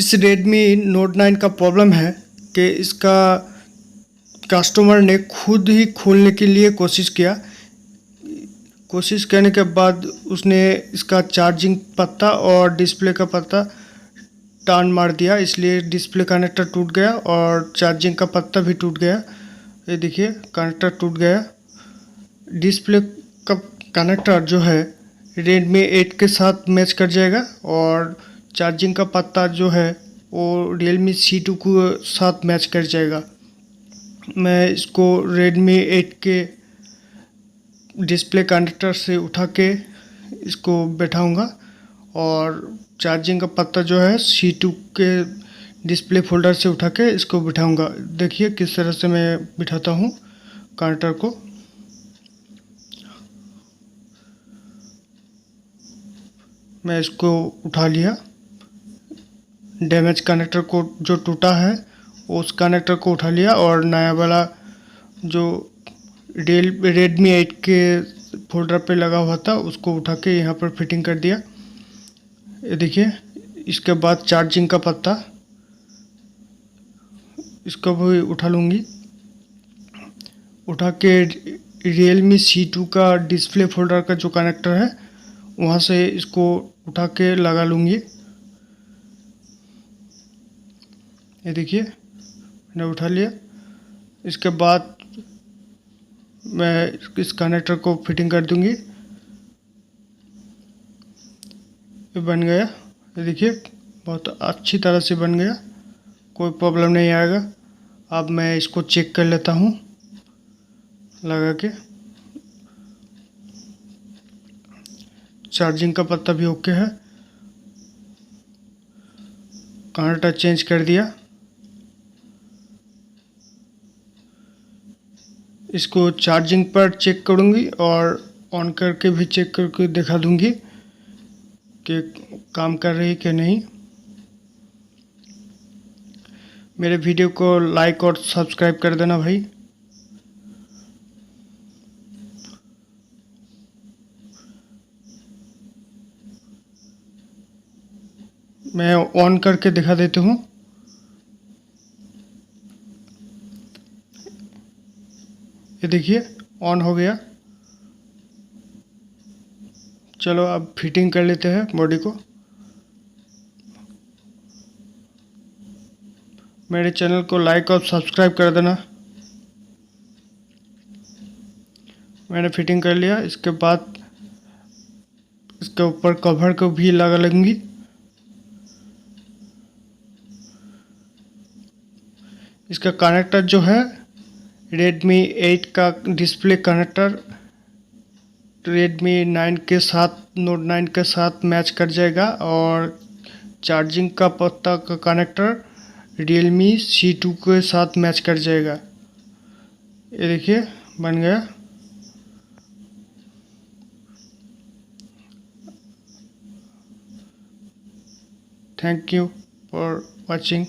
इस Redmi Note 9 का problem है कि इसका कस्टमर ने खुद ही खोलने के लिए कोशिश करने के बाद उसने इसका चार्जिंग पत्ता और डिस्प्ले का पत्ता टान मार दिया, इसलिए डिस्प्ले कनेक्टर टूट गया और चार्जिंग का पत्ता भी टूट गया। ये देखिए कनेक्टर टूट गया। डिस्प्ले का कनेक्टर जो है Redmi 8 के साथ मैच कर जाएगा और चार्जिंग का पत्ता जो है वो Realme C2 के साथ मैच कर जाएगा। मैं इसको Redmi 8 के डिस्प्ले कनेक्टर से उठा के इसको बैठाऊंगा और चार्जिंग का पत्ता जो है C2 के डिस्प्ले फोल्डर से उठा के इसको बिठाऊंगा। देखिए किस तरह से मैं बिठाता हूँ कनेक्टर को। मैं इसको उठा लिया। डैमेज कनेक्टर को जो टूटा है उस कनेक्टर को उठा लिया और नया वाला जो Redmi 8 के फोल्डर पे लगा हुआ था उसको उठा के यहाँ पर फिटिंग कर दिया। ये देखिए इसके बाद चार्जिंग का पत्ता इसको भी उठा लूँगी। उठा के Realme C2 का डिस्प्ले फोल्डर का जो कनेक्टर है वहाँ से इसको उठा के लगा लूँगी। ये देखिए मैंने उठा लिया। इसके बाद मैं इस कनेक्टर को फिटिंग कर दूँगी। ये बन गया। ये देखिए बहुत अच्छी तरह से बन गया, कोई प्रॉब्लम नहीं आएगा। अब मैं इसको चेक कर लेता हूँ लगा के। चार्जिंग का पत्ता भी ओके है। कनेक्टर चेंज कर दिया। इसको चार्जिंग पर चेक करूँगी और ऑन करके भी चेक करके दिखा दूँगी कि काम कर रही कि नहीं। मेरे वीडियो को लाइक और सब्सक्राइब कर देना भाई। मैं ऑन करके दिखा देती हूँ। ये देखिए ऑन हो गया। चलो अब फिटिंग कर लेते हैं बॉडी को। मेरे चैनल को लाइक और सब्सक्राइब कर देना। मैंने फिटिंग कर लिया। इसके बाद इसके ऊपर कवर को भी लगा लूँगी। इसका कनेक्टर जो है Redmi 8 का डिस्प्ले कनेक्टर Redmi 9 के साथ Note 9 के साथ मैच कर जाएगा और चार्जिंग का पत्ता का कनेक्टर Realme C2 के साथ मैच कर जाएगा। ये देखिए बन गया। Thank you for watching.